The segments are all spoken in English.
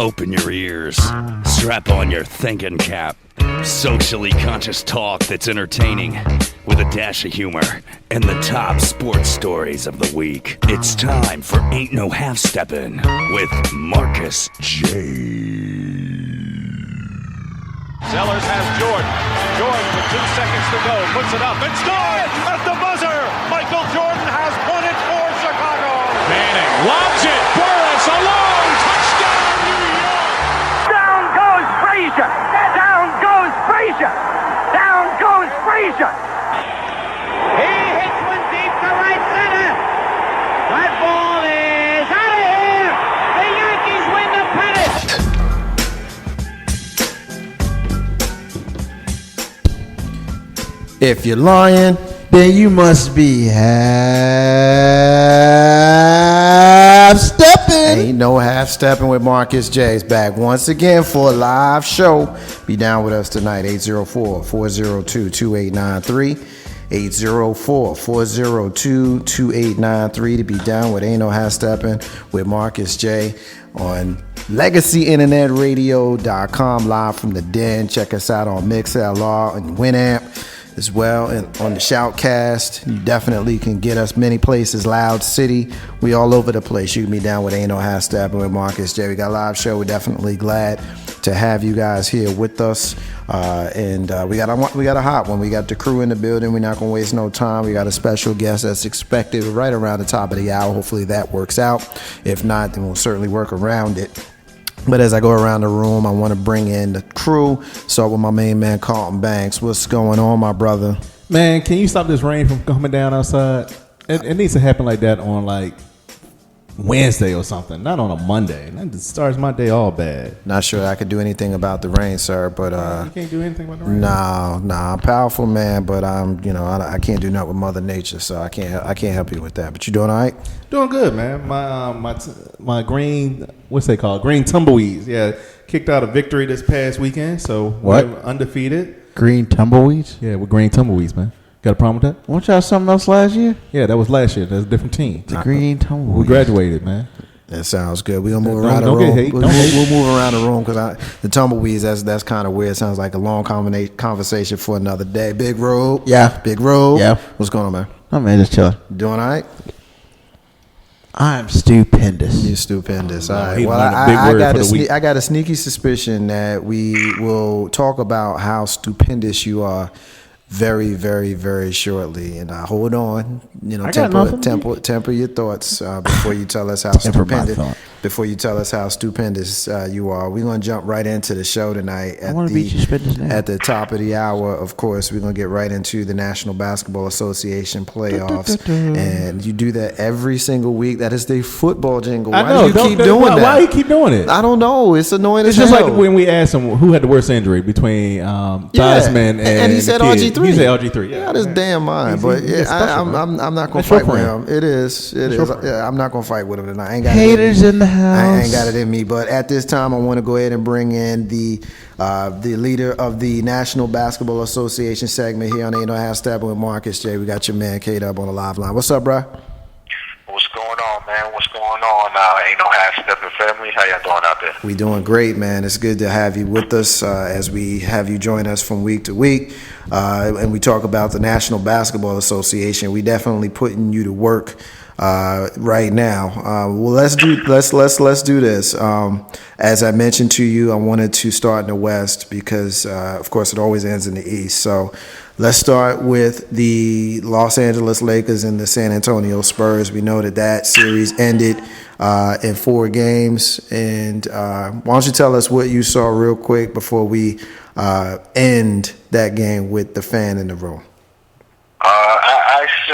Open your ears, strap on your thinking cap. Socially conscious talk that's entertaining with a dash of humor and the top sports stories of the week. It's time for Ain't No Half Steppin' with Marcus J. Sellers has Jordan. Jordan with 2 seconds to go. Puts it up and scores at the buzzer. Michael Jordan has won it for Chicago. Manning lobs it. Burris alone. Touchdown, New York. Down goes Frazier. Down goes Frazier. Down goes Frazier. He hits one deep to right center. That ball is out of here. The Yankees win the pennant. If you're lying, then you must be half stepping. Ain't no half stepping with Marcus J. Back once again for a live show. Be down with us tonight, 804-402-2893. 804-402-2893 to be down with Ain't No Half Stepping with Marcus J. on LegacyInternetRadio.com, live from the den. Check us out on MixLR and Winamp as well, and on the Shoutcast. You definitely can get us many places. Loud City, we all over the place. You can be down with Ain't No Half Stepping with Marcus J. We got a live show. We're definitely glad to have you guys here with us, and we got a hot one. We got the crew in the building. We're not gonna waste no time. We got a special guest that's expected right around the top of the hour. Hopefully that works out. If not, then we'll certainly work around it. But as I go around the room, I want to bring in the crew. Start with my main man, Carlton Banks. What's going on, my brother? Man, can you stop this rain from coming down outside? It needs to happen like that on like Wednesday or something, not on a Monday. That starts my day all bad. Not sure I could do anything about the rain, sir, but you can't do anything about the rain. Nah, I'm a powerful man, but I can't do nothing with Mother Nature, so I can't help you with that. But you doing all right? Doing good, man. My green, what's they called? Green tumbleweeds. Yeah, kicked out a victory this past weekend, so What? we're undefeated. Green tumbleweeds? Yeah, we're green tumbleweeds, man. Got a problem with that? Weren't y'all something else last year? Yeah, that was last year. That's a different team. The green tumbleweeds. We graduated, man. That sounds good. We're gonna move around the Don't room. get hate. We'll move around the room because the tumbleweeds. That's kind of weird. Sounds like a long conversation for another day. Big Road. Yeah. Big Road. Yeah. What's going on, man? Oh, man, just chilling. Doing all right? I'm stupendous. You're stupendous. All right. he Well, learned a big word for the week. I got a sneaky suspicion that we will talk about how stupendous you are very, very, very shortly. And hold on, temper your thoughts before you tell us how stupendous you are. We're gonna jump right into the show tonight. I want to beat you stupendous now. At the top of the hour, of course, we're gonna get right into the National Basketball Association playoffs, and you do that every single week. That is the football jingle. Why do you keep doing that? Why you keep doing it? I don't know. It's annoying. It's just like when we asked him who had the worst injury between Theismann and he said the kid. RG3. He said RG3. Yeah, out his damn mind. But I'm not gonna fight with him. It is. Yeah, I'm not gonna fight with him tonight. I ain't got Haters in the house. I ain't got it in me. But at this time, I want to go ahead and bring in the leader of the National Basketball Association segment here on Ain't No Half Stepping with Marcus J. We got your man Kdub on the live line. What's up, bro? What's going on, man? What's going on? Ain't no half stepping family. How y'all doing out there? We doing great, man. It's good to have you with us as we have you join us from week to week, and we talk about the National Basketball Association. We definitely putting you to work right now. Well, let's do this. As I mentioned to you, I wanted to start in the West because, of course, it always ends in the East. So let's start with the Los Angeles Lakers and the San Antonio Spurs. We know that series ended in 4 games. And why don't you tell us what you saw real quick before we end that game with the fan in the room?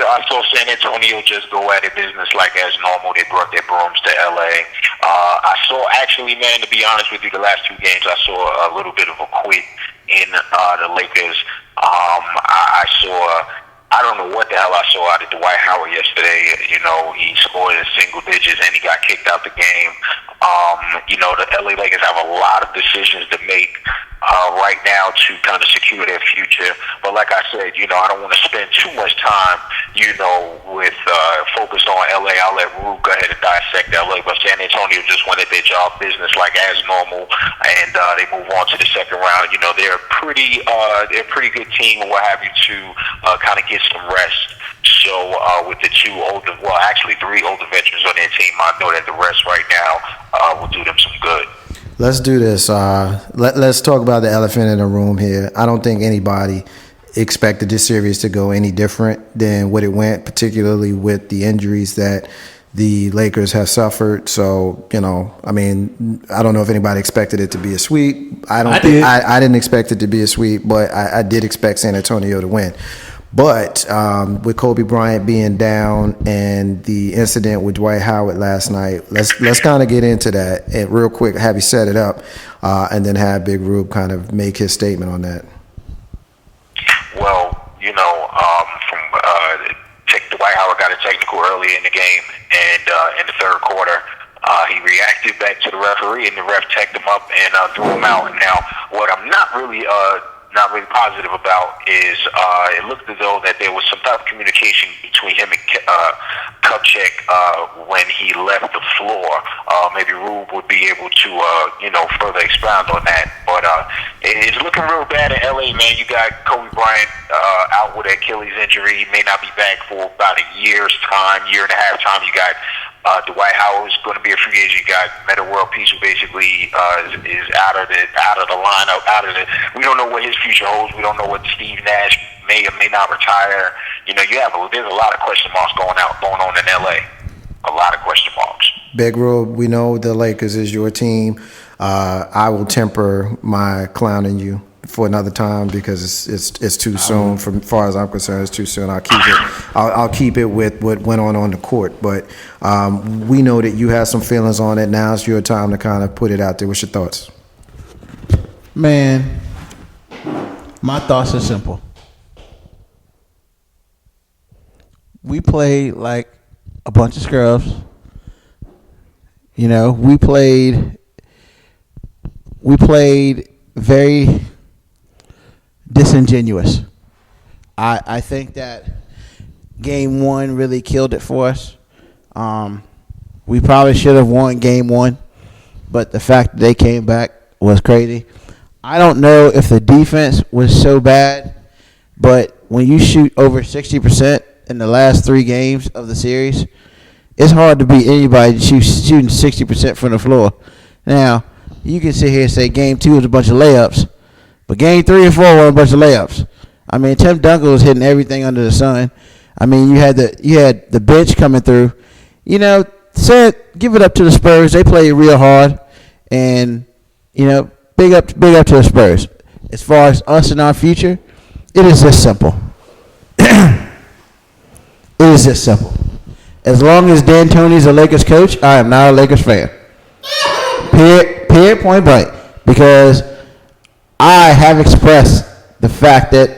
I saw San Antonio just go at it business like as normal. They brought their brooms to LA. I saw actually, man, to be honest with you, the last 2 games I saw a little bit of a quit in the Lakers. I don't know what the hell I saw out of Dwight Howard yesterday. You know, he scored in single digits and he got kicked out the game. The LA Lakers have a lot of decisions to make right now to kind of secure their future. But like I said, I don't want to spend too much time with focus on LA, I'll let Rube go ahead and dissect LA. But San Antonio just wanted their job business like as normal, and they move on to the second round. They're a pretty good team and what have you to kind of get some rest. So with the three older veterans on their team, I know that the rest right now will do them some good. Let's do this. Let's talk about the elephant in the room here. I don't think anybody expected this series to go any different than what it went, particularly with the injuries that the Lakers have suffered. So, I don't know if anybody expected it to be a sweep. I didn't expect it to be a sweep, but I did expect San Antonio to win. But with Kobe Bryant being down and the incident with Dwight Howard last night, let's kind of get into that and real quick, have you set it up, and then have Big Rube kind of make his statement on that. Well, Dwight Howard got a technical early in the game, and in the third quarter, he reacted back to the referee, and the ref teched him up and threw him out. Now, what I'm not really positive about is it looked as though that there was some type of communication between him and Kupchak when he left the floor. Maybe Rube would be able to further expound on that. But it's looking real bad in LA, man. You got Kobe Bryant out with an Achilles injury. He may not be back for about a year and a half time. You got Dwight Howard is going to be a free agent. You got Metta World Peace, who basically is out of the lineup. We don't know what his future holds. We don't know what Steve Nash may or may not retire. There's a lot of question marks going on in LA. A lot of question marks. Big Rube, we know the Lakers is your team. I will temper my clowning you for another time because it's too soon. From as far as I'm concerned, it's too soon. I'll keep it with what went on the court. But we know that you have some feelings on it. Now it's your time to kind of put it out there. What's your thoughts? Man, my thoughts are simple. We played like a bunch of scrubs. We played very disingenuous. I think that game one really killed it for us. We probably should have won game one, but the fact that they came back was crazy. I don't know if the defense was so bad, but when you shoot over 60% in the last 3 games of the series, it's hard to beat anybody shooting 60% from the floor. Now, you can sit here and say game 2 was a bunch of layups, but game 3 and 4 were a bunch of layups. I mean, Tim Duncan was hitting everything under the sun. I mean, you had the bench coming through. Give it up to the Spurs. They played real hard, and big up to the Spurs. As far as us and our future, it is this simple. It is this simple. As long as D'Antoni's is a Lakers coach, I am not a Lakers fan. Period, point blank. Because I have expressed the fact that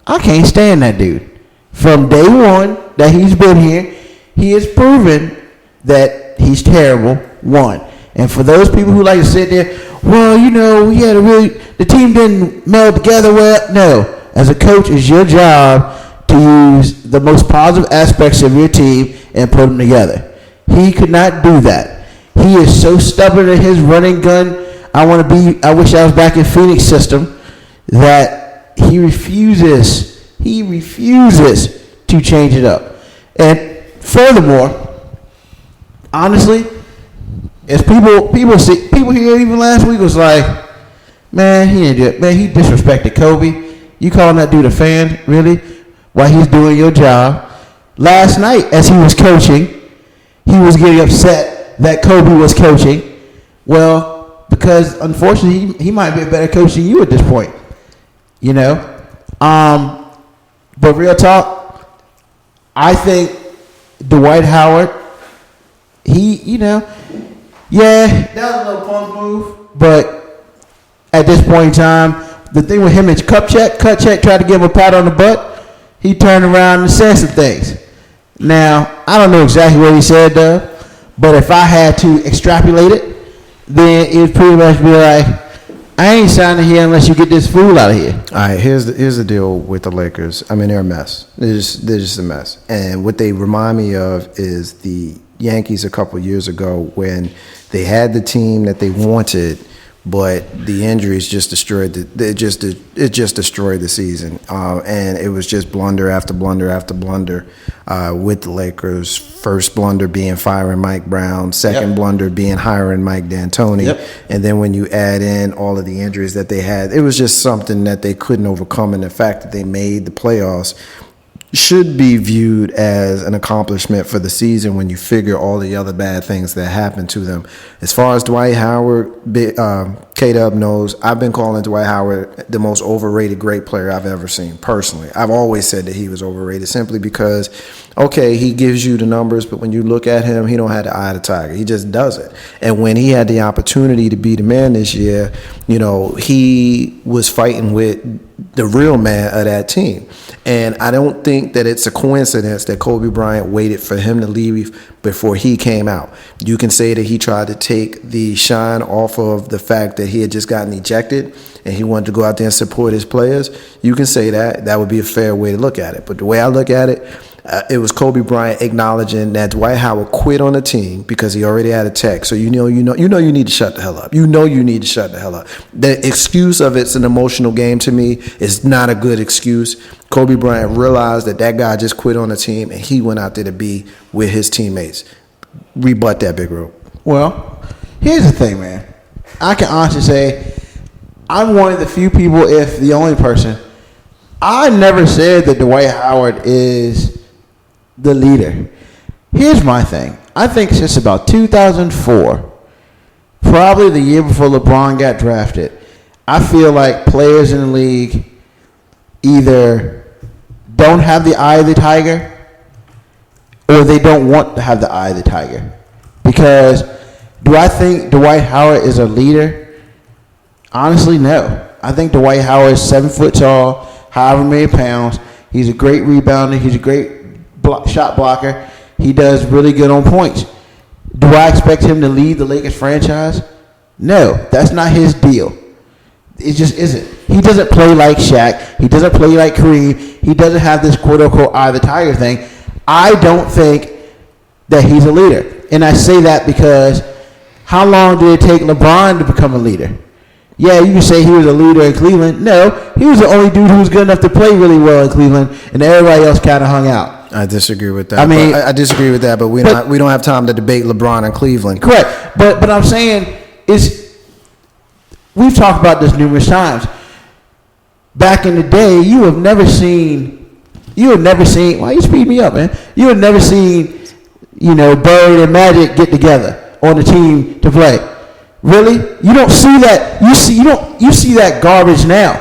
I can't stand that dude. From day one that he's been here, he has proven that he's terrible, one. And for those people who like to sit there, the team didn't meld together well. No. As a coach, it's your job to use the most positive aspects of your team and put them together. He could not do that. He is so stubborn in his running gun. I wish I was back in Phoenix system, that he refuses to change it up. And furthermore, honestly, as people here even last week was like, man, he didn't do it. Man, he disrespected Kobe. You calling that dude a fan, really? While he's doing your job. Last night, as he was coaching, he was getting upset that Kobe was coaching. Well, because unfortunately, he might be a better coach than you at this point. But real talk, I think Dwight Howard, that was a little punk move. But at this point in time, the thing with him and Kupchak tried to give him a pat on the butt. He turned around and said some things. Now, I don't know exactly what he said, but if I had to extrapolate it, then it would pretty much be like, I ain't signing here unless you get this fool out of here. All right, here's the deal with the Lakers. I mean, they're a mess. They're just a mess. And what they remind me of is the Yankees a couple years ago when they had the team that they wanted, but the injuries just destroyed it just destroyed the season, and it was just blunder after blunder after blunder with the Lakers. First blunder being firing Mike Brown, second blunder being hiring Mike D'Antoni, and then when you add in all of the injuries that they had, it was just something that they couldn't overcome. And the fact that they made the playoffs should be viewed as an accomplishment for the season when you figure all the other bad things that happened to them. As far as Dwight Howard, Kdub knows, I've been calling Dwight Howard the most overrated great player I've ever seen, personally. I've always said that he was overrated simply because, okay, he gives you the numbers, but when you look at him, he don't have the eye of the tiger. He just does it. And when he had the opportunity to be the man this year, you know, he was fighting with the real man of that team. And I don't think that it's a coincidence that Kobe Bryant waited for him to leave before he came out. You can say that he tried to take the shine off of the fact that he had just gotten ejected and he wanted to go out there and support his players. You can say that. That would be a fair way to look at it. But the way I look at it, it was Kobe Bryant acknowledging that Dwight Howard quit on the team because he already had a tech. So you need to shut the hell up. You need to shut the hell up. The excuse of it's an emotional game to me is not a good excuse. Kobe Bryant realized that guy just quit on the team and he went out there to be with his teammates. Rebut that, Big Ro. Well, here's the thing, man. I can honestly say I'm one of the few people, if the only person. I never said that Dwight Howard is the leader. Here's my thing. I think since about 2004, probably the year before LeBron got drafted, I feel like players in the league either don't have the eye of the tiger or they don't want to have the eye of the tiger. Because do I think Dwight Howard is a leader? Honestly, no. I think Dwight Howard is 7 foot tall, however many pounds. He's a great rebounder. He's a great shot blocker. He does really good on points. Do I expect him to lead the Lakers franchise? No, that's not his deal. It just isn't. He doesn't play like Shaq. He doesn't play like Kareem. He doesn't have this quote-unquote eye of the tiger thing. I don't think that he's a leader. And I say that because how long did it take LeBron to become a leader? Yeah, you can say he was a leader in Cleveland. No, he was the only dude who was good enough to play really well in Cleveland, and everybody else kind of hung out. I disagree with that. I mean, I disagree with that, but we don't have time to debate LeBron and Cleveland. Correct, but I'm saying is we've talked about this numerous times. Back in the day, you have never seen. Why you speed me up, man? You have never seen, Bird and Magic get together on a team to play. Really? You don't see that. You see that garbage now.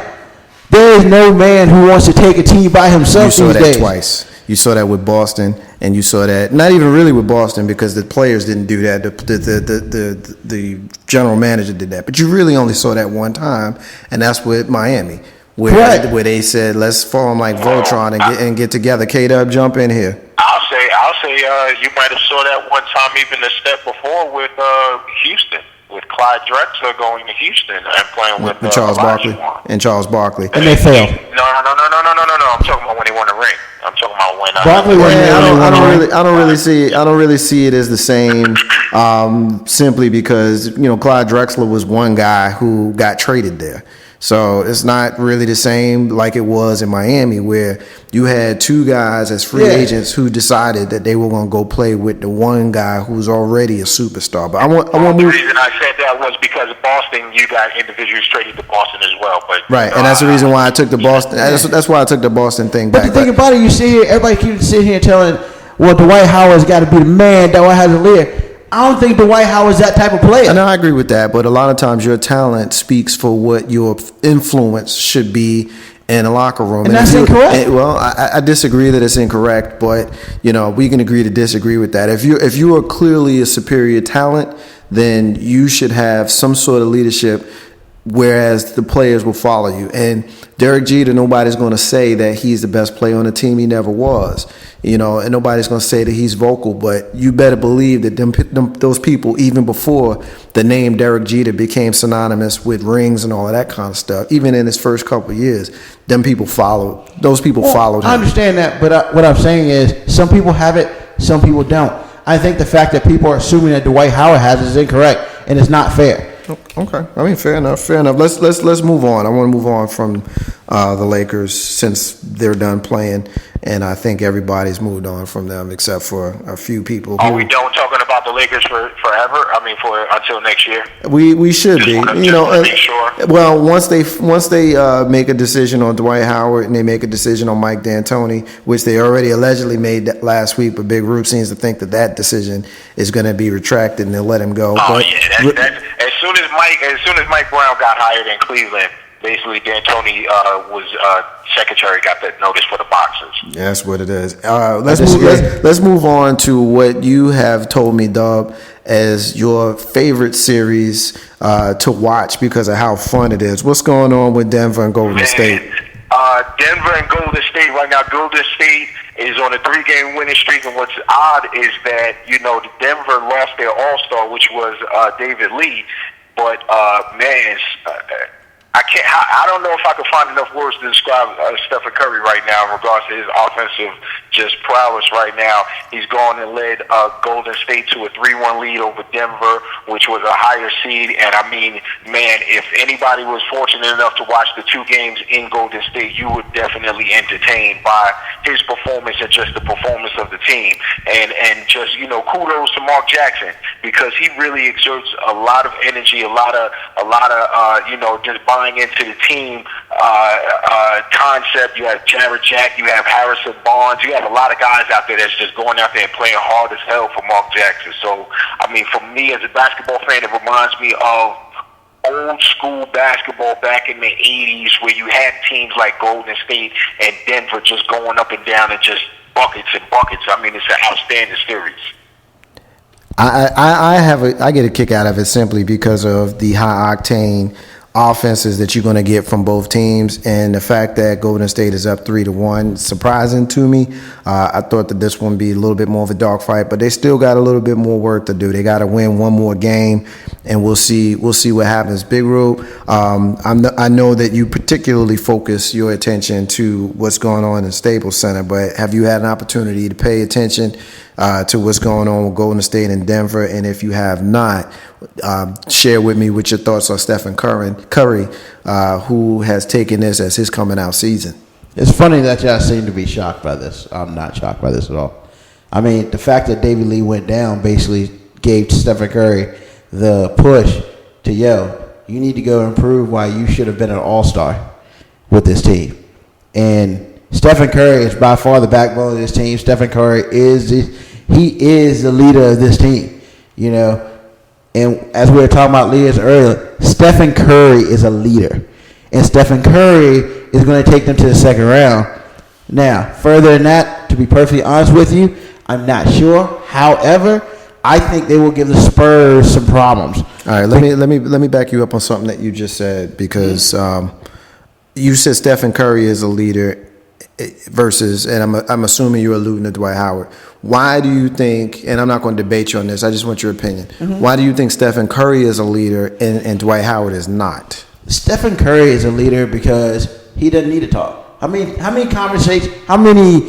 There is no man who wants to take a team by himself these days. You saw that twice. You saw that with Boston, and you saw that not even really with Boston because the players didn't do that. The general manager did that. But you really only saw that one time, and that's with Miami, where they said let's form like Voltron and get together. Kdub, jump in here. I'll say you might have saw that one time even a step before with Houston. With Clyde Drexler going to Houston and playing with Charles Barkley. And they failed. No. I'm talking about when he won the ring. I'm talking about when Barkley won the ring. I don't really see it as the same. Simply because Clyde Drexler was one guy who got traded there. So it's not really the same like it was in Miami, where you had two guys as free agents who decided that they were going to go play with the one guy who's already a superstar. But the reason I said that was because of Boston, you got individuals traded to Boston as well. But right, and that's the reason why I took the Boston. That's why I took the Boston thing back. But the thing about it, you see here, everybody keeps sitting here telling, well, Dwight Howard's got to be the man. Dwight has a leader. I don't think Dwight Howard's that type of player. I agree with that, but a lot of times your talent speaks for what your influence should be in a locker room. And that's incorrect. I disagree that it's incorrect, but we can agree to disagree with that. If you are clearly a superior talent, then you should have some sort of leadership whereas the players will follow you. And Derek Jeter, nobody's going to say that he's the best player on the team. He never was, and nobody's going to say that he's vocal. But you better believe that those people, even before the name Derek Jeter became synonymous with rings and all of that kind of stuff, even in his first couple of years, those people followed him. I understand that, but what I'm saying is some people have it, some people don't. I think the fact that people are assuming that Dwight Howard has it is incorrect, and it's not fair. Okay, I mean, fair enough. Let's move on. I want to move on from the Lakers since they're done playing, and I think everybody's moved on from them except for a few people. Are we done talking about the Lakers forever? I mean, until next year. We should be. Make sure. Well, once they make a decision on Dwight Howard and they make a decision on Mike D'Antoni, which they already allegedly made last week, but Big Rube seems to think that decision is going to be retracted and they'll let him go. Oh yeah, that's as soon as Mike Brown got hired in Cleveland, basically D'Antoni was secretary, got that notice for the boxers. Yeah, that's what it is. Let's move on to what you have told me, Dub, as your favorite series to watch because of how fun it is. What's going on with Denver and Golden State? Denver and Golden State right now. Golden State is on a 3-game winning streak, and what's odd is that Denver lost their All-Star, which was David Lee, but I don't know if I can find enough words to describe Stephen Curry right now in regards to his offensive prowess right now. He's gone and led Golden State to a 3-1 lead over Denver, which was a higher seed. And I mean, man, if anybody was fortunate enough to watch the 2 games in Golden State, you were definitely entertained by his performance and just the performance of the team. And just, kudos to Mark Jackson, because he really exerts a lot of energy, a lot of just buying into the team concept. You have Jared Jack, you have Harrison Barnes, you have a lot of guys out there that's just going out there and playing hard as hell for Mark Jackson. So, I mean, for me as a basketball fan, it reminds me of old school basketball back in the 80s where you had teams like Golden State and Denver just going up and down and just buckets and buckets. I mean, it's an outstanding series. I get a kick out of it simply because of the high octane offenses that you're going to get from both teams, and the fact that Golden State is up 3-1, surprising to me. I thought that this one would be a little bit more of a dogfight, but they still got a little bit more work to do. They got to win one more game, and we'll see what happens. Big Rube, I know that you particularly focus your attention to what's going on in Staples Center, but have you had an opportunity to pay attention to what's going on with Golden State and Denver? And if you have not, share with me what your thoughts on Stephen Curry, who has taken this as his coming out season. It's funny that y'all seem to be shocked by this. I'm not shocked by this at all. I mean, the fact that David Lee went down basically gave Stephen Curry the push to, you need to go improve why you should have been an all-star with this team. And Stephen Curry is by far the backbone of this team. Stephen Curry is the leader of this team, And as we were talking about leaders earlier, Stephen Curry is a leader. And Stephen Curry is going to take them to the second round. Now, further than that, to be perfectly honest with you, I'm not sure. However, I think they will give the Spurs some problems. All right, let me back you up on something that you just said, because you said Stephen Curry is a leader versus, and I'm assuming you're alluding to Dwight Howard. Why do you think, and I'm not going to debate you on this, I just want your opinion. Mm-hmm. Why do you think Stephen Curry is a leader and Dwight Howard is not? Stephen Curry is a leader because he doesn't need to talk. I mean, how many conversations, how many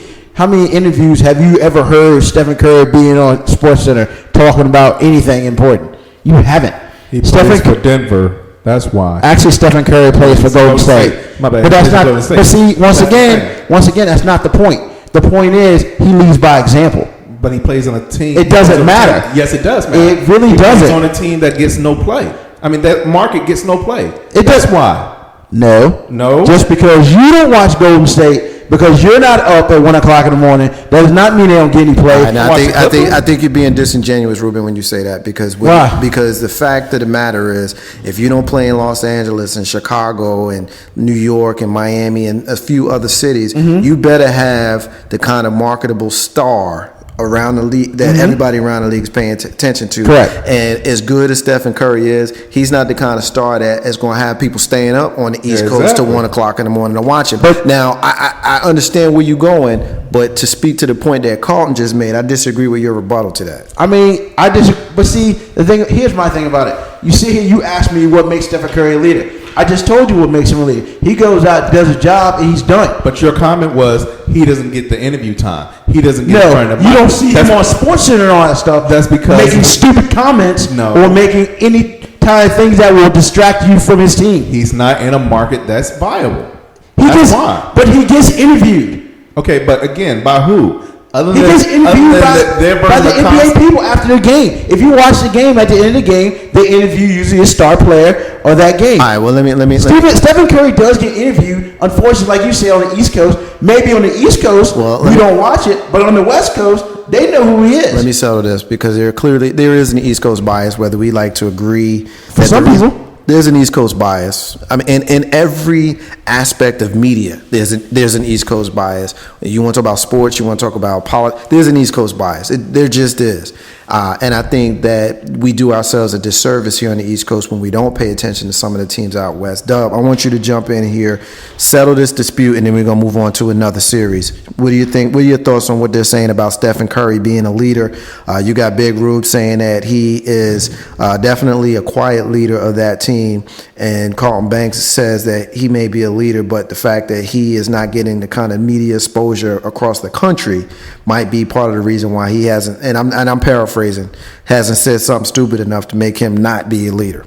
interviews have you ever heard Stephen Curry being on SportsCenter talking about anything important? You haven't. He plays for Denver. That's why. Actually, Stephen Curry plays for Golden State. My bad. But that's not. But see, once again, that's not the point. The point is he leads by example. But he plays on a team. It doesn't matter. Yes, it does matter. It really doesn't. He's on a team that gets no play. I mean, that market gets no play. That's why. No. Just because you don't watch Golden State, because you're not up at 1 o'clock in the morning, does not mean they don't get any play. Right, now, I think you're being disingenuous, Ruben, when you say that, because the fact of the matter is, if you don't play in Los Angeles and Chicago and New York and Miami and a few other cities, you better have the kind of marketable star around the league that everybody around the league is paying attention to. Correct. And as good as Stephen Curry is, he's not the kind of star that is going to have people staying up on the East Coast till 1 o'clock in the morning to watch him. But now, I understand where you're going, but to speak to the point that Carlton just made, I disagree with your rebuttal to that. I mean, I disagree. But see, the thing. Here's my thing about it. You see here, you asked me what makes Stephen Curry a leader. I just told you what makes him a leader. He goes out, does his job, and he's done. But your comment was he doesn't get the interview time. He doesn't get in front of the you mic. don't see him on SportsCenter and all that stuff. That's because making stupid comments or making any kind of things that will distract you from his team. He's not in a market that's viable. But he gets interviewed. Okay, but again, by who? He gets interviewed by the NBA people after the game. If you watch the game, at the end of the game, they interview usually a star player or that game. All right, well, let me. Stephen Curry does get interviewed. Unfortunately, like you say, on the East Coast. Maybe on the East Coast, we don't watch it, but on the West Coast, they know who he is. Let me settle this because there is an East Coast bias, whether we like to agree. For some people. There's an East Coast bias. I mean, in every aspect of media, there's an East Coast bias. You want to talk about sports, you want to talk about politics, there's an East Coast bias. There just is. And I think that we do ourselves a disservice here on the East Coast when we don't pay attention to some of the teams out west. Dub, I want you to jump in here, settle this dispute, and then we're going to move on to another series. What do you think? What are your thoughts on what they're saying about Stephen Curry being a leader? You got Big Rube saying that he is definitely a quiet leader of that team, and Carlton Banks says that he may be a leader, but the fact that he is not getting the kind of media exposure across the country might be part of the reason why he hasn't, and I'm paraphrasing, hasn't said something stupid enough to make him not be a leader.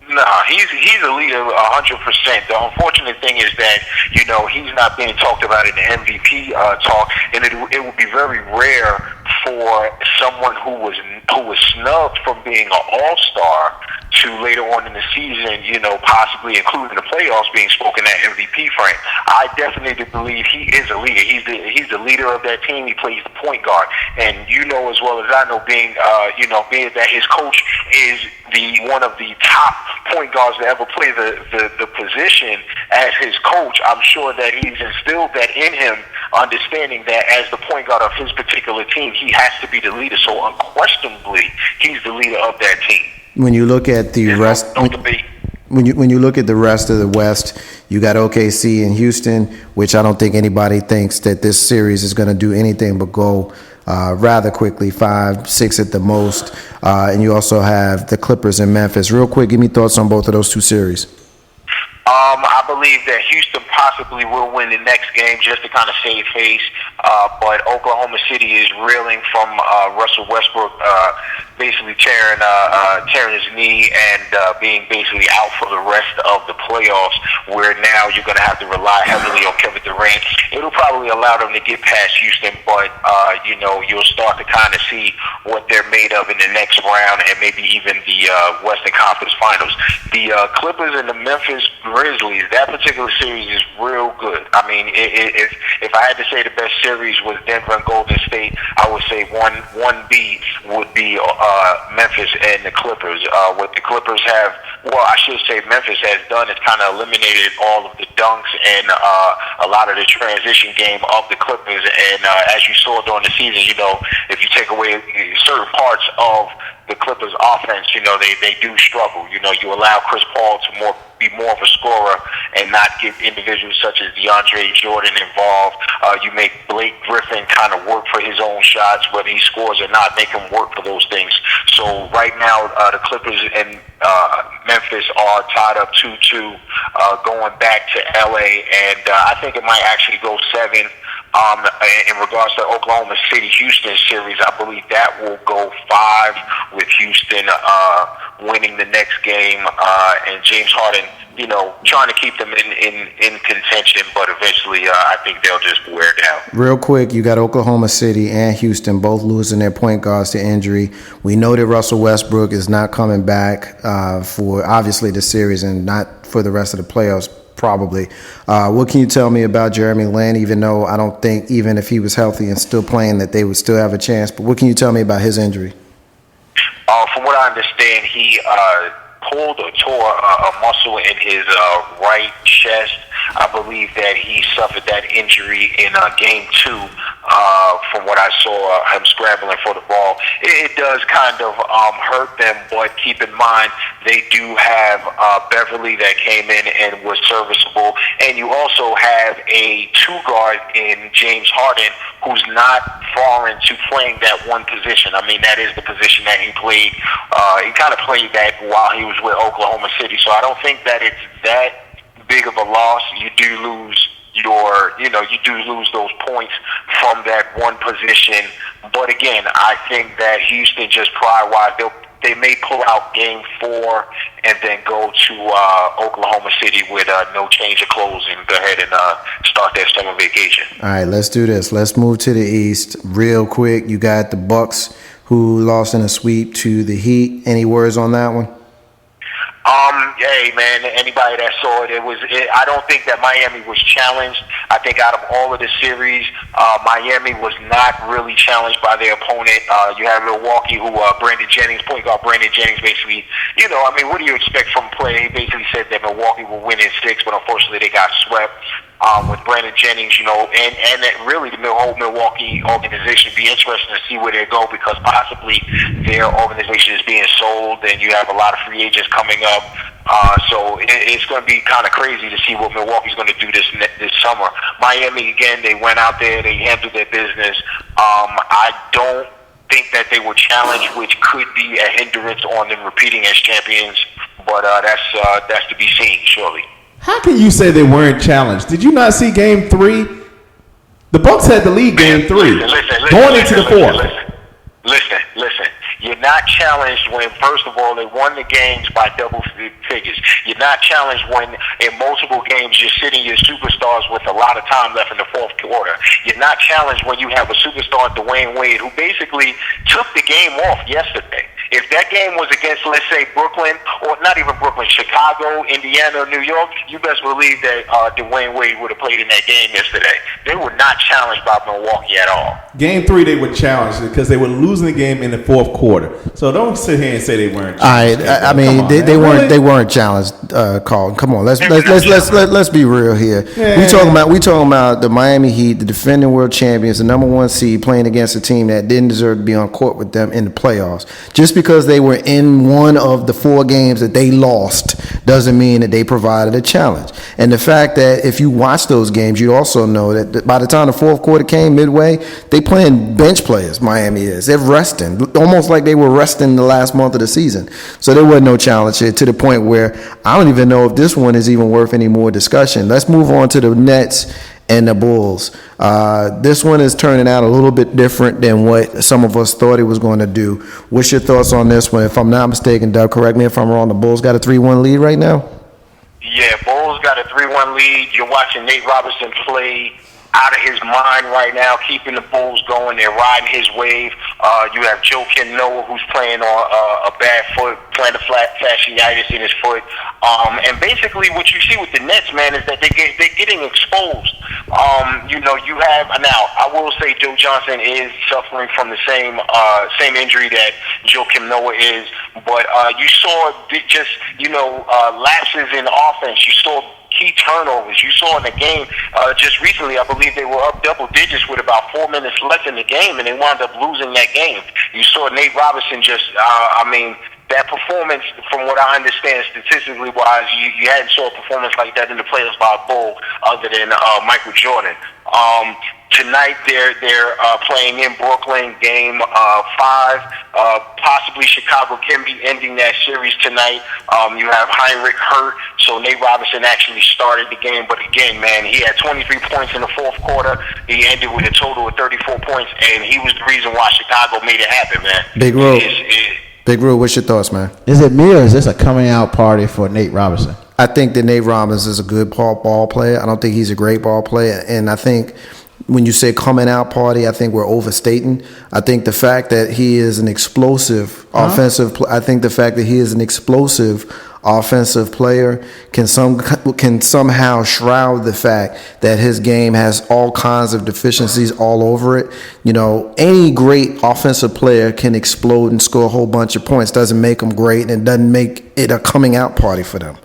Nah, he's a leader 100%. The unfortunate thing is that, he's not being talked about in the MVP talk, and it would be very rare for someone who was snubbed from being an all-star to later on in the season, possibly including the playoffs, being spoken at MVP frame. I definitely believe he is a leader. He's the leader of that team. He plays the point guard, and as well as I know, being that his coach is one of the top point guards to ever play the position as his coach. I'm sure that he's instilled that in him, understanding that as the point guard of his particular team, he has to be the leader. So unquestionably, he's the leader of that team. When you look at the rest, when you look at the rest of the West, you got OKC and Houston, which I don't think anybody thinks that this series is going to do anything but go rather quickly, 5-6 at the most. And you also have the Clippers in Memphis. Real quick, give me thoughts on both of those two series. I believe that Houston possibly will win the next game just to kind of save face. But Oklahoma City is reeling from Russell Westbrook basically tearing his knee and being basically out for the rest of the playoffs, where now you're going to have to rely heavily on Kevin Durant. It'll probably allow them to get past Houston, but you'll start to kind of see what they're made of in the next round and maybe even the Western Conference Finals. The Clippers and the Memphis Grizzlies, that particular series is real good. I mean, if I had to say the best series was Denver and Golden State, I would say 1B would be Memphis and the Clippers. What the Clippers have, Memphis has done is kind of eliminated all of the dunks and a lot of the transition game of the Clippers. And as you saw during the season, if you take away certain parts of the Clippers offense, they do struggle. You allow Chris Paul to be more of a scorer and not get individuals such as DeAndre Jordan involved. You make Blake Griffin kind of work for his own shots, whether he scores or not, make him work for those things. So right now, the Clippers and Memphis are tied up 2-2 going back to LA, and I think it might actually go 7. In regards to Oklahoma City-Houston series, I believe that will go 5 with Houston winning the next game, and James Harden, trying to keep them in contention, but eventually I think they'll just wear down. Real quick, you got Oklahoma City and Houston both losing their point guards to injury. We know that Russell Westbrook is not coming back for obviously the series and not for the rest of the playoffs. Probably. What can you tell me about Jeremy Lin, even though I don't think even if he was healthy and still playing that they would still have a chance? But what can you tell me about his injury? From what I understand, he pulled or tore a muscle in his right chest. I believe that he suffered that injury in game 2. From what I saw, him scrambling for the ball. It does kind of hurt them, but keep in mind they do have Beverly that came in and was serviceable, and you also have a 2-guard in James Harden who's not foreign to playing that one position. I mean, that is the position that he played. He kind of played that while he was with Oklahoma City, so I don't think that it's that big of a loss. You do lose those points from that one position. But again, I think that Houston, just pride-wise, they may pull out game 4 and then go to Oklahoma City with no change of clothes and go ahead and start their summer vacation. All right, let's do this. Let's move to the East real quick. You got the Bucks who lost in a sweep to the Heat. Any words on that one? Hey man, anybody that saw it, I don't think that Miami was challenged. I think out of all of the series, Miami was not really challenged by their opponent. You have Milwaukee, who point guard Brandon Jennings, basically, what do you expect from play? He basically said that Milwaukee will win in 6, but unfortunately they got swept. With Brandon Jennings, and that really the whole Milwaukee organization, be interesting to see where they go, because possibly their organization is being sold and you have a lot of free agents coming up. So it's going to be kind of crazy to see what Milwaukee's going to do this summer. Miami, again, they went out there, they handled their business. I don't think that they were challenged, which could be a hindrance on them repeating as champions, but that's to be seen, surely. How can you say they weren't challenged? Did you not see game 3? The Bucks had the lead game 3. Going into the 4th. Listen. You're not challenged when, first of all, they won the games by double figures. You're not challenged when, in multiple games, you're sitting your superstars with a lot of time left in the 4th quarter. You're not challenged when you have a superstar, Dwayne Wade, who basically took the game off yesterday. If that game was against, let's say, Brooklyn, or not even Brooklyn, Chicago, Indiana, New York, you best believe that Dwayne Wade would have played in that game yesterday. They were not challenged by Milwaukee at all. Game 3, they were challenged because they were losing the game in the 4th quarter. So don't sit here and say they weren't challenged. All right, they weren't challenged. Carl, come on, let's be real here. Yeah. We talking about the Miami Heat, the defending world champions, the number 1 seed, playing against a team that didn't deserve to be on court with them in the playoffs. Just because they were in one of the 4 games that they lost doesn't mean that they provided a challenge. And the fact that if you watch those games, you also know that by the time the 4th quarter came midway, they playing bench players. Miami is. They're resting, almost like they were resting the last month of the season. So there was no challenge here, to the point where I don't even know if this one is even worth any more discussion. Let's move on to the Nets and the Bulls. This one is turning out a little bit different than what some of us thought it was going to do. What's your thoughts on this one? If I'm not mistaken, Doug, correct me if I'm wrong, the Bulls got a 3-1 lead right now? Yeah, Bulls got a 3-1 lead. You're watching Nate Robinson play out of his mind right now, keeping the Bulls going. They're riding his wave. You have Joakim Noah, who's playing on a bad foot, playing a fasciitis in his foot. And basically what you see with the Nets, man, is that they're getting exposed. You have, now, I will say Joe Johnson is suffering from the same injury that Joakim Noah is, but you saw just, lapses in offense. You saw key turnovers. You saw in the game just recently, I believe they were up double digits with about 4 minutes left in the game, and they wound up losing that game. You saw Nate Robinson that performance, from what I understand statistically wise, you hadn't saw a performance like that in the playoffs by a Bull other than Michael Jordan. Tonight they're playing in Brooklyn, game 5. Possibly Chicago can be ending that series tonight. You have Heinrich hurt, so Nate Robinson actually started the game. But again, man, he had 23 points in the 4th quarter. He ended with a total of 34 points, and he was the reason why Chicago made it happen, man. Big Roo, what's your thoughts, man? Is it me, or is this a coming out party for Nate Robinson? I think that Nate Robinson is a good ball player. I don't think he's a great ball player. And I think when you say coming out party, I think we're overstating. I think the fact that he is an explosive offensive player can somehow shroud the fact that his game has all kinds of deficiencies all over it. Any great offensive player can explode and score a whole bunch of points. Doesn't make them great, and doesn't make it a coming out party for them.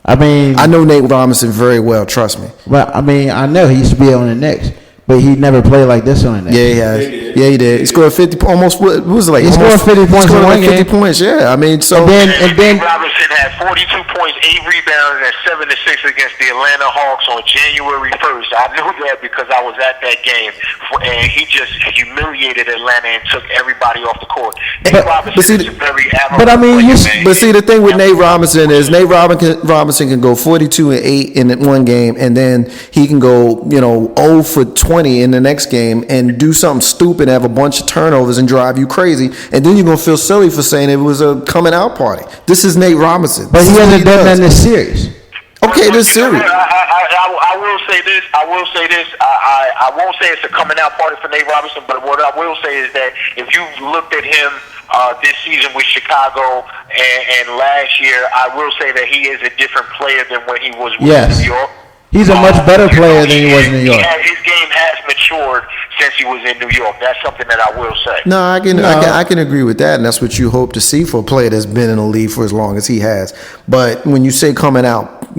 I mean, I know Nate Robinson very well. Trust me. But I mean, I know he used to be on the Knicks, but he never played like this on the Knicks. Yeah, he has. Yeah, he did. He scored 50, almost. What was it like? He scored 50 points in one 50 game. points. Yeah, I mean, so. And then Robinson had 42 points, 8 rebounds, and 7 assists against the Atlanta Hawks on January 1st. I knew that because I was at that game, and he just humiliated Atlanta and took everybody off the court. Nate Robinson is a very admirable but I mean, player, man. But see, the thing with Nate Robinson is Nate Robinson can go 42 and 8 in one game, and then he can go 0 for 20 in the next game and do something stupid, have a bunch of turnovers, and drive you crazy, and then you're gonna feel silly for saying it was a coming out party. This is Nate Robinson. but he hasn't done that in this series. Okay, this series. I will say this. I won't say it's a coming out party for Nate Robinson, but what I will say is that if you've looked at him this season with Chicago and last year, I will say that he is a different player than when he was with New York. He's a much better player than he was in New York. His game has matured since he was in New York. That's something that I will say. No, I can agree with that, and that's what you hope to see for a player that's been in the league for as long as he has. But when you say coming out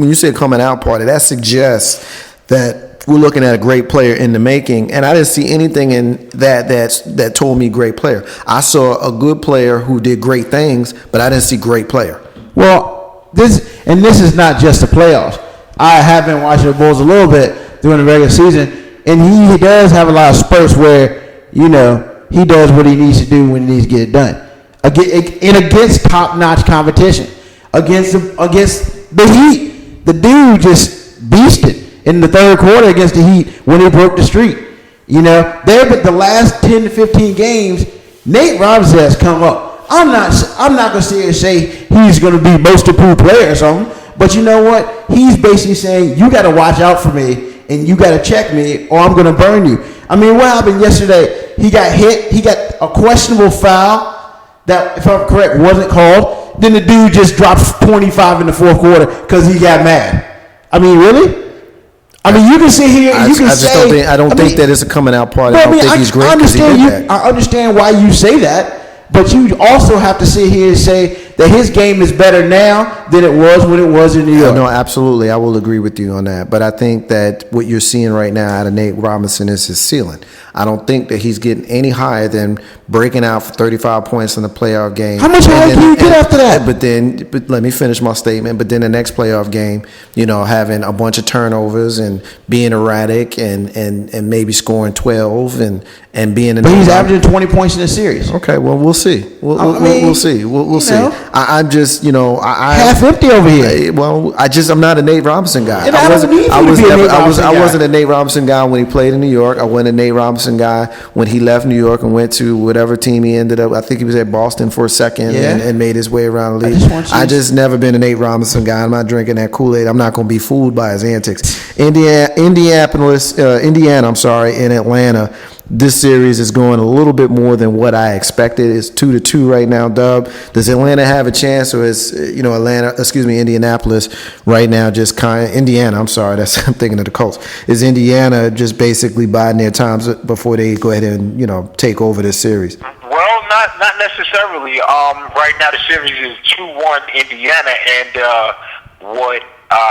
party, that suggests that we're looking at a great player in the making, and I didn't see anything in that told me great player. I saw a good player who did great things, but I didn't see great player. Well, this is not just the playoffs. I have been watching the Bulls a little bit during the regular season, and he does have a lot of spurts where, he does what he needs to do when he needs to get it done. Against top-notch competition. Against the Heat, the dude just beasted in the third quarter against the Heat when he broke the streak. But the last 10 to 15 games, Nate Robinson has come up. I'm not going to sit here and say he's going to be most improved player or something. But you know what? He's basically saying, you got to watch out for me, and you got to check me, or I'm going to burn you. I mean, what happened yesterday? He got hit. He got a questionable foul that, if I'm correct, wasn't called. Then the dude just drops 25 in the fourth quarter because he got mad. I mean, really? I mean, you can sit here and you can say. I don't think that it's a coming out party. I don't think he's great because he did that. I understand why you say that, but you also have to sit here and say that his game is better now than it was when it was in New York. No, absolutely. I will agree with you on that. But I think that what you're seeing right now out of Nate Robinson is his ceiling. I don't think that he's getting any higher than breaking out for 35 points in the playoff game. How much higher can you get after that? But let me finish my statement. But then the next playoff game, having a bunch of turnovers and being erratic and maybe scoring 12 and being. But he's averaging 20 points in the series. Okay, well we'll see. We'll see. We'll see. I'm just, half empty over here. I'm not a Nate Robinson guy. I wasn't a Nate Robinson guy when he played in New York. I wasn't a Nate Robinson guy when he left New York and went to whatever team he ended up. I think he was at Boston for a second and made his way around the league. I just never been a Nate Robinson guy. I'm not drinking that Kool-Aid. I'm not going to be fooled by his antics. Indiana, in Atlanta. This series is going a little bit more than what I expected. It's 2-2 right now, Dub. Does Atlanta have a chance, or is Indianapolis right now just Indiana? I'm sorry, I'm thinking of the Colts. Is Indiana just basically biding their times before they go ahead and take over this series? Well, not necessarily. Right now the series is 2-1 Indiana, and what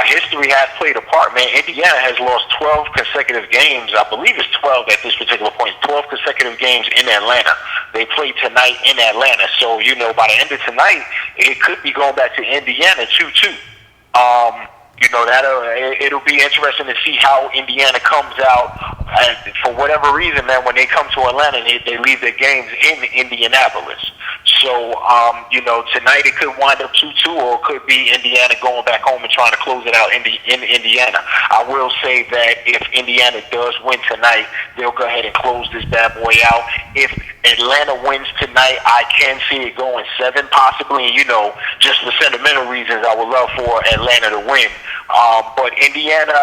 history has played a part, man. Indiana has lost 12 consecutive games. I believe it's 12 at this particular point. 12 consecutive games in Atlanta. They play tonight in Atlanta. So, by the end of tonight, it could be going back to Indiana 2-2. It'll be interesting to see how Indiana comes out. And for whatever reason, man, when they come to Atlanta, they leave their games in Indianapolis. So, tonight it could wind up 2-2, or it could be Indiana going back home and trying to close it out in Indiana. I will say that if Indiana does win tonight, they'll go ahead and close this bad boy out. If Atlanta wins tonight, I can see it going 7 possibly. Just for sentimental reasons, I would love for Atlanta to win. But Indiana,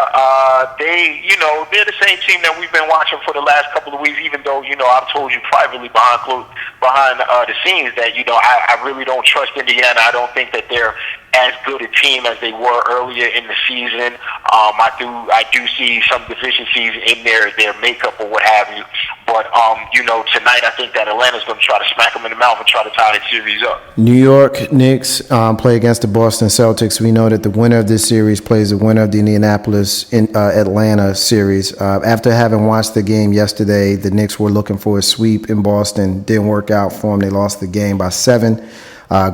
they're the same team that we've been watching for the last couple of weeks. Even though I've told you privately behind the scenes that I really don't trust Indiana. I don't think that they're as good a team as they were earlier in the season. I do see some deficiencies in their makeup or what have you. But tonight I think that Atlanta's going to try to smack them in the mouth and try to tie the series up. New York Knicks play against the Boston Celtics. We know that the winner of this series plays the winner of the Indianapolis Atlanta series. After having watched the game yesterday, the Knicks were looking for a sweep in Boston. Didn't work out for them. They lost the game by 7.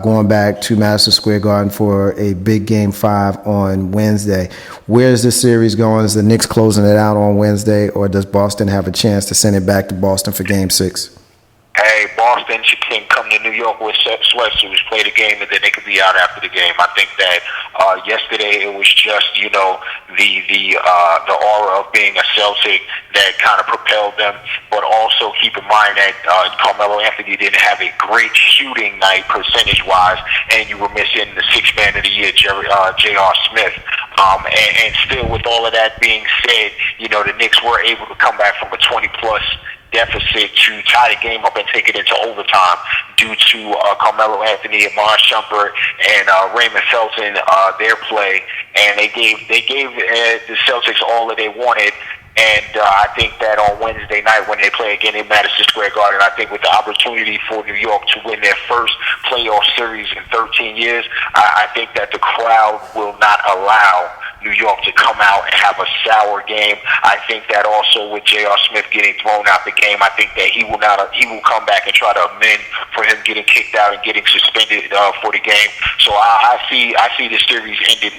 Going back to Madison Square Garden for a big Game 5 on Wednesday. Where is this series going? Is the Knicks closing it out on Wednesday, or does Boston have a chance to send it back to Boston for Game 6? Hey, Boston can come to New York with sweatsuits, play the game, and then they could be out after the game. I think that yesterday it was just the aura of being a Celtic that kind of propelled them, but also keep in mind that Carmelo Anthony didn't have a great shooting night percentage-wise, and you were missing the sixth man of the year, J.R. Smith. And still, with all of that being said, the Knicks were able to come back from a 20-plus deficit to tie the game up and take it into overtime due to Carmelo Anthony, Amon Shumpert, and Raymond Felton, their play, and they gave the Celtics all that they wanted. And I think that on Wednesday night when they play again in Madison Square Garden, I think with the opportunity for New York to win their first playoff series in 13 years, I think that the crowd will not allow New York to come out and have a sour game. I think that also with J.R. Smith getting thrown out the game, I think that he will come back and try to amend for him getting kicked out and getting suspended for the game. So I see the series ending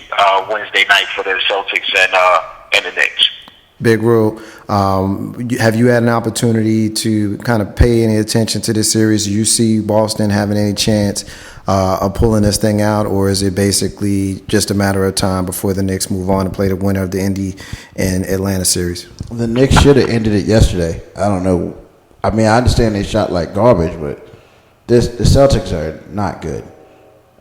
Wednesday night for the Celtics and the Knicks. Big Rule, have you had an opportunity to kind of pay any attention to this series? Do you see Boston having any chance of pulling this thing out, or is it basically just a matter of time before the Knicks move on to play the winner of the Indy and Atlanta series? The Knicks should have ended it yesterday. I don't know. I mean, I understand they shot like garbage, but the Celtics are not good.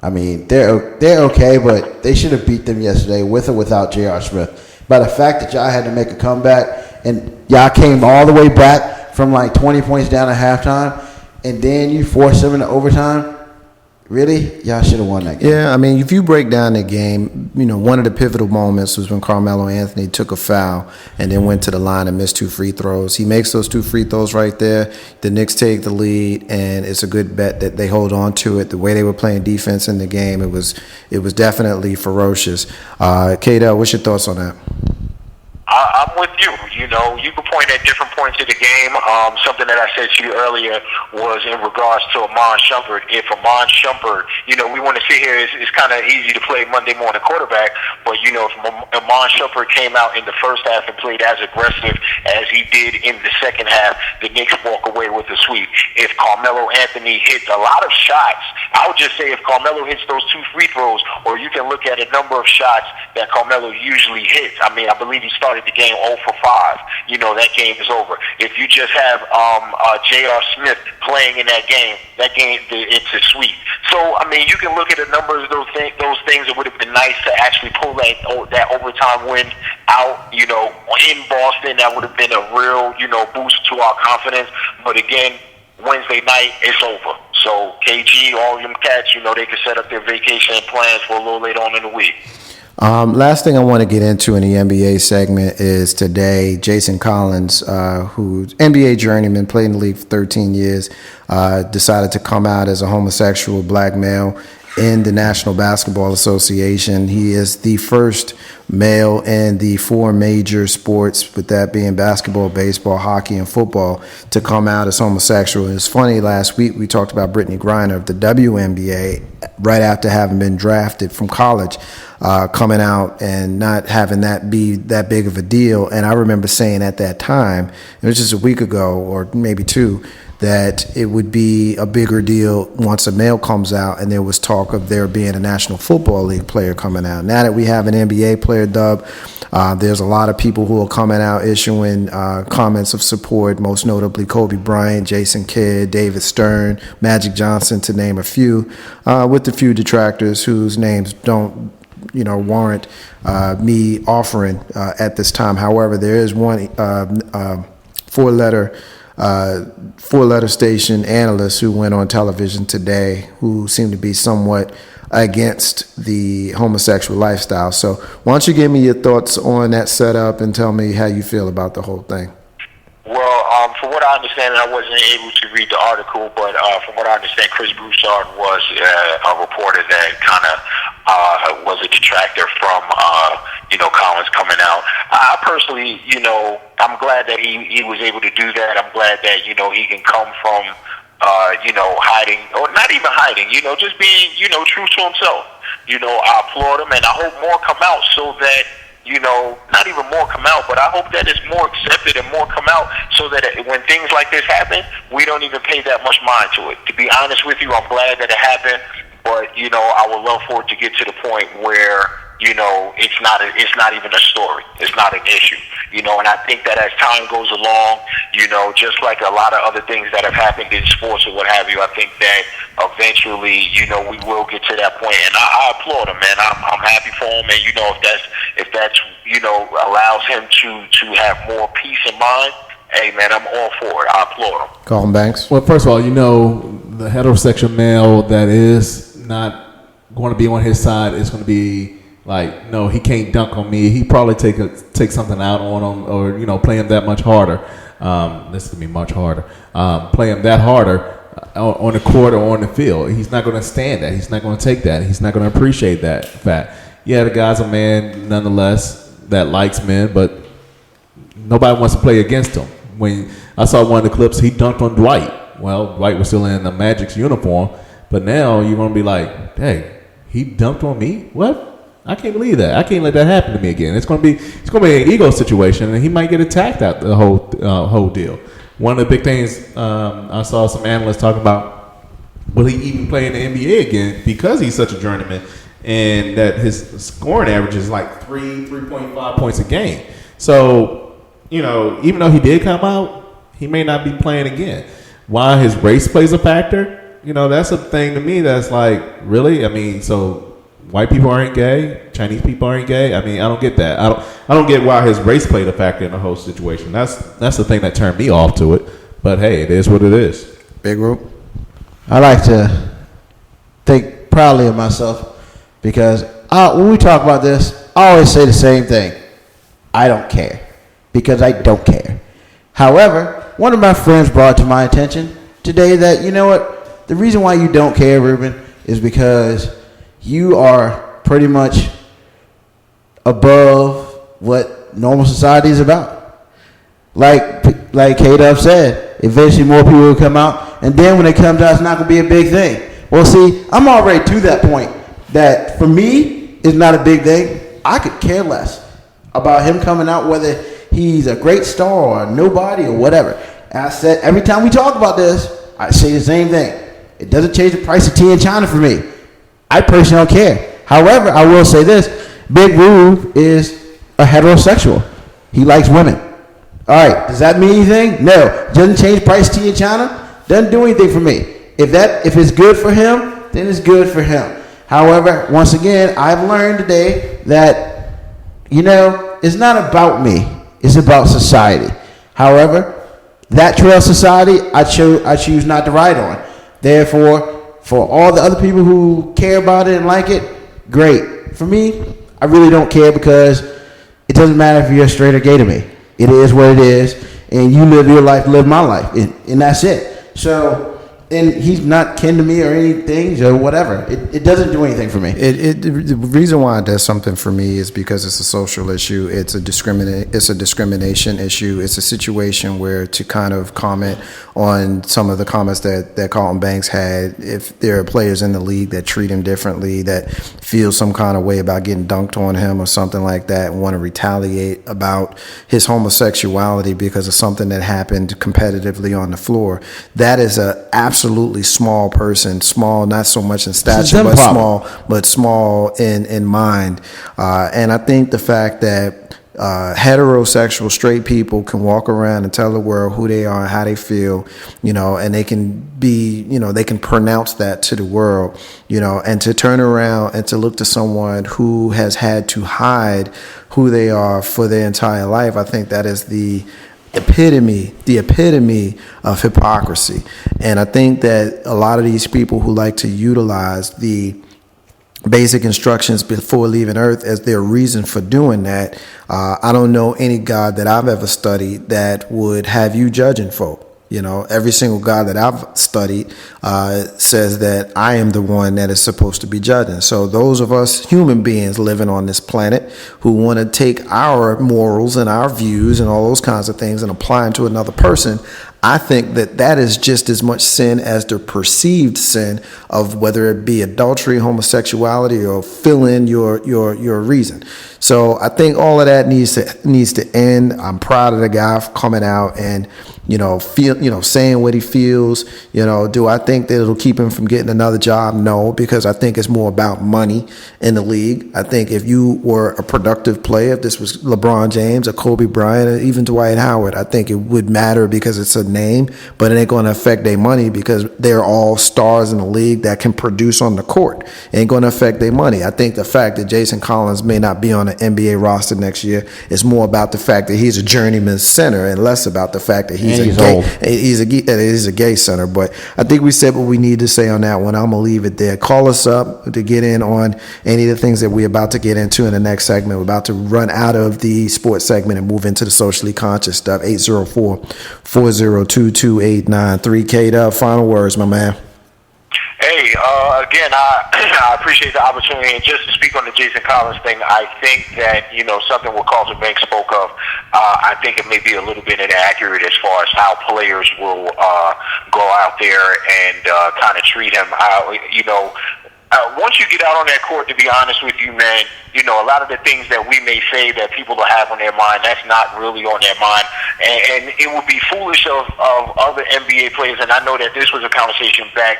I mean, they're okay, but they should have beat them yesterday with or without J.R. Smith. By the fact that y'all had to make a comeback and y'all came all the way back from like 20 points down at halftime, and then you forced them into overtime, really? Y'all should have won that game. Yeah, I mean, if you break down the game, one of the pivotal moments was when Carmelo Anthony took a foul and then went to the line and missed 2 free throws. He makes those 2 free throws right there. The Knicks take the lead, and it's a good bet that they hold on to it. The way they were playing defense in the game, it was definitely ferocious. Kdub, what's your thoughts on that? I'm with you. You can point at different points of the game. Something that I said to you earlier was in regards to Amon Shumpert. If Amon Shumpert, we want to sit here, it's kind of easy to play Monday morning quarterback, but if Amon Shumpert came out in the first half and played as aggressive as he did in the second half, the Knicks walk away with a sweep. If Carmelo Anthony hits a lot of shots, I would just say if Carmelo hits those 2 free throws, or you can look at a number of shots that Carmelo usually hits. I mean, I believe he started the game 0 for 5. That game is over. If you just have J.R. Smith playing in that game, it's a sweep. So, I mean, you can look at a number of those things. It would have been nice to actually pull that overtime win out, in Boston. That would have been a real, boost to our confidence. But again, Wednesday night, it's over. So, KG, all them cats, they can set up their vacation plans for a little later on in the week. Last thing I want to get into in the NBA segment is today, Jason Collins, who's NBA journeyman, played in the league for 13 years, decided to come out as a homosexual black male in the National Basketball Association. He is the first male in the 4 major sports, with that being basketball, baseball, hockey, and football, to come out as homosexual. And it's funny, last week we talked about Brittany Griner of the WNBA, right after having been drafted from college, coming out and not having that be that big of a deal. And I remember saying at that time, it was just a week ago or maybe 2, that it would be a bigger deal once a male comes out, and there was talk of there being a National Football League player coming out. Now that we have an NBA player, Dub, there's a lot of people who are coming out issuing comments of support, most notably Kobe Bryant, Jason Kidd, David Stern, Magic Johnson, to name a few, with a few detractors whose names don't warrant me offering at this time. However, there is one four-letter station analyst who went on television today who seemed to be somewhat against the homosexual lifestyle. So why don't you give me your thoughts on that setup and tell me how you feel about the whole thing? Well, from what I understand, and I wasn't able to read the article, but from what I understand, Chris Broussard was a reporter that kind of was a detractor from, Collins coming out. I personally, I'm glad that he was able to do that. I'm glad that, he can come from, hiding, or not even hiding, just being, true to himself. I applaud him, and I hope more come out so that, not even more come out, but I hope that it's more accepted and more come out so that when things like this happen, we don't even pay that much mind to it. To be honest with you, I'm glad that it happened, but, I would love for it to get to the point where, it's not even a story. It's not an issue, and I think that as time goes along, just like a lot of other things that have happened in sports or what have you, I think that eventually, we will get to that point, and I applaud him, man. I'm happy for him, and if that's allows him to have more peace in mind, hey, man, I'm all for it. I applaud him. Colin Banks. Well, first of all, the heterosexual male that is not going to be on his side is going to be like, no, he can't dunk on me. He probably take something out on him, or play him that much harder. This is gonna be much harder. Play him that harder on the court or on the field. He's not going to stand that. He's not going to take that. He's not going to appreciate that fact. Yeah, the guy's a man nonetheless that likes men, but nobody wants to play against him. When I saw one of the clips, he dunked on Dwight. Well, Dwight was still in the Magic's uniform, but now you're going to be like, hey, he dunked on me? What? I can't believe that. I can't let that happen to me again. It's going to be an ego situation, and he might get attacked out the whole deal. One of the big things I saw some analysts talking about, will he even play in the NBA again because he's such a journeyman, and that his scoring average is like 3.5 points a game. So, even though he did come out, he may not be playing again. Why his race plays a factor, that's a thing to me that's like, really? I mean, so white people aren't gay, Chinese people aren't gay. I mean, I don't get that. I don't get why his race played a factor in the whole situation. That's the thing that turned me off to it. But hey, it is what it is. Big Rope. I like to think proudly of myself because when we talk about this, I always say the same thing. I don't care because I don't care. However, one of my friends brought to my attention today that, the reason why you don't care, Ruben, is because you are pretty much above what normal society is about. Like Kdub said, eventually more people will come out, and then when it comes out, it's not going to be a big thing. Well, see, I'm already to that point that for me, it's not a big thing. I could care less about him coming out, whether he's a great star or a nobody or whatever. And I said, every time we talk about this, I say the same thing. It doesn't change the price of tea in China for me. I personally don't care. However, I will say this. Big Rube is a heterosexual. He likes women. All right. Does that mean anything? No. Doesn't change price tea in China. Doesn't do anything for me. If it's good for him, then it's good for him. However, once again, I've learned today that, it's not about me. It's about society. However, that trail society, I choose not to ride on. Therefore, for all the other people who care about it and like it, great. For me, I really don't care because it doesn't matter if you're straight or gay to me. It is what it is, and you live your life, live my life, and that's it. So, and he's not kin to me or anything or whatever. It doesn't do anything for me. The reason why it does something for me is because it's a social issue. It's a discrimination issue. It's a situation where to kind of comment on some of the comments that Colin Banks had. If there are players in the league that treat him differently, that feel some kind of way about getting dunked on him or something like that, and want to retaliate about his homosexuality because of something that happened competitively on the floor, that is a absolutely small person, small not so much in stature, but small in mind. And I think the fact that heterosexual straight people can walk around and tell the world who they are and how they feel, and they can be, they can pronounce that to the world, and to turn around and to look to someone who has had to hide who they are for their entire life. I think that is the epitome of hypocrisy. And I think that a lot of these people who like to utilize the basic instructions before leaving Earth as their reason for doing that, I don't know any God that I've ever studied that would have you judging folk. Every single God that I've studied says that I am the one that is supposed to be judging. So those of us human beings living on this planet who want to take our morals and our views and all those kinds of things and apply them to another person, I think that is just as much sin as the perceived sin of whether it be adultery, homosexuality, or fill in your reason. So I think all of that needs to end. I'm proud of the guy for coming out and saying what he feels. Do I think that it'll keep him from getting another job? No, because I think it's more about money in the league. I think if you were a productive player, if this was LeBron James or Kobe Bryant or even Dwight Howard, I think it would matter because it's a name, but it ain't going to affect their money because they're all stars in the league that can produce on the court. It ain't going to affect their money. I think the fact that Jason Collins may not be on the NBA roster next year is more about the fact that he's a journeyman center and less about the fact that he's a gay center. But I think we said what we need to say on that one. I'm gonna leave it there. Call us up to get in on any of the things that we're about to get into in the next segment. We're about to run out of the sports segment and move into the socially conscious stuff. 804-402-2893. Kdub, final words, my man. Hey, again, I appreciate the opportunity. And just to speak on the Jason Collins thing, I think that, something what Carlton Banks spoke of, I think it may be a little bit inaccurate as far as how players will go out there and kind of treat him. Once you get out on that court, to be honest with you, man, a lot of the things that we may say that people will have on their mind, that's not really on their mind. And it would be foolish of other NBA players, and I know that this was a conversation back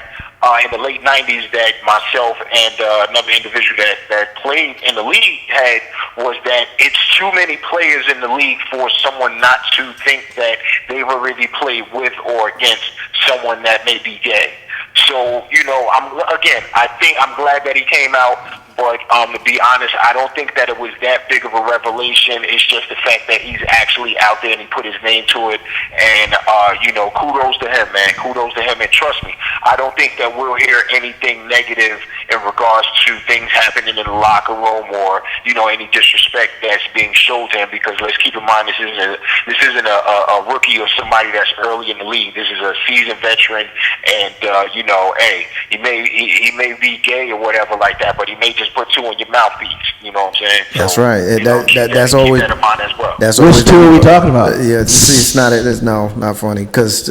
in the late 90s that myself and another individual that played in the league had, was that it's too many players in the league for someone not to think that they've already played with or against someone that may be gay. So, I'm glad that he came out. But to be honest, I don't think that it was that big of a revelation. It's just the fact that he's actually out there and he put his name to it. And, kudos to him, man. Kudos to him. And trust me, I don't think that we'll hear anything negative in regards to things happening in the locker room or, any disrespect that's being shown to him. Because let's keep in mind, this isn't a rookie or somebody that's early in the league. This is a seasoned veteran. And, he may be gay or whatever like that, but he may just put two in your mouthpiece. You know what I'm saying? That's so, right. That's always. That in mind as well. That's Which two are we talking about? Yeah, it's not funny because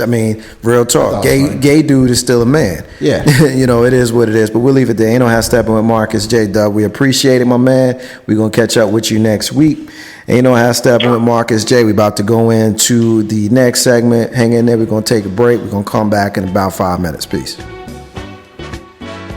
real talk. Gay dude is still a man. Yeah. It is what it is. But we'll leave it there. Ain't no how stepping with Marcus J. Dub. We appreciate it, my man. We're gonna catch up with you next week. Ain't no how stepping with Marcus J. We about to go into the next segment. Hang in there. We're gonna take a break. We're gonna come back in about 5 minutes. Peace.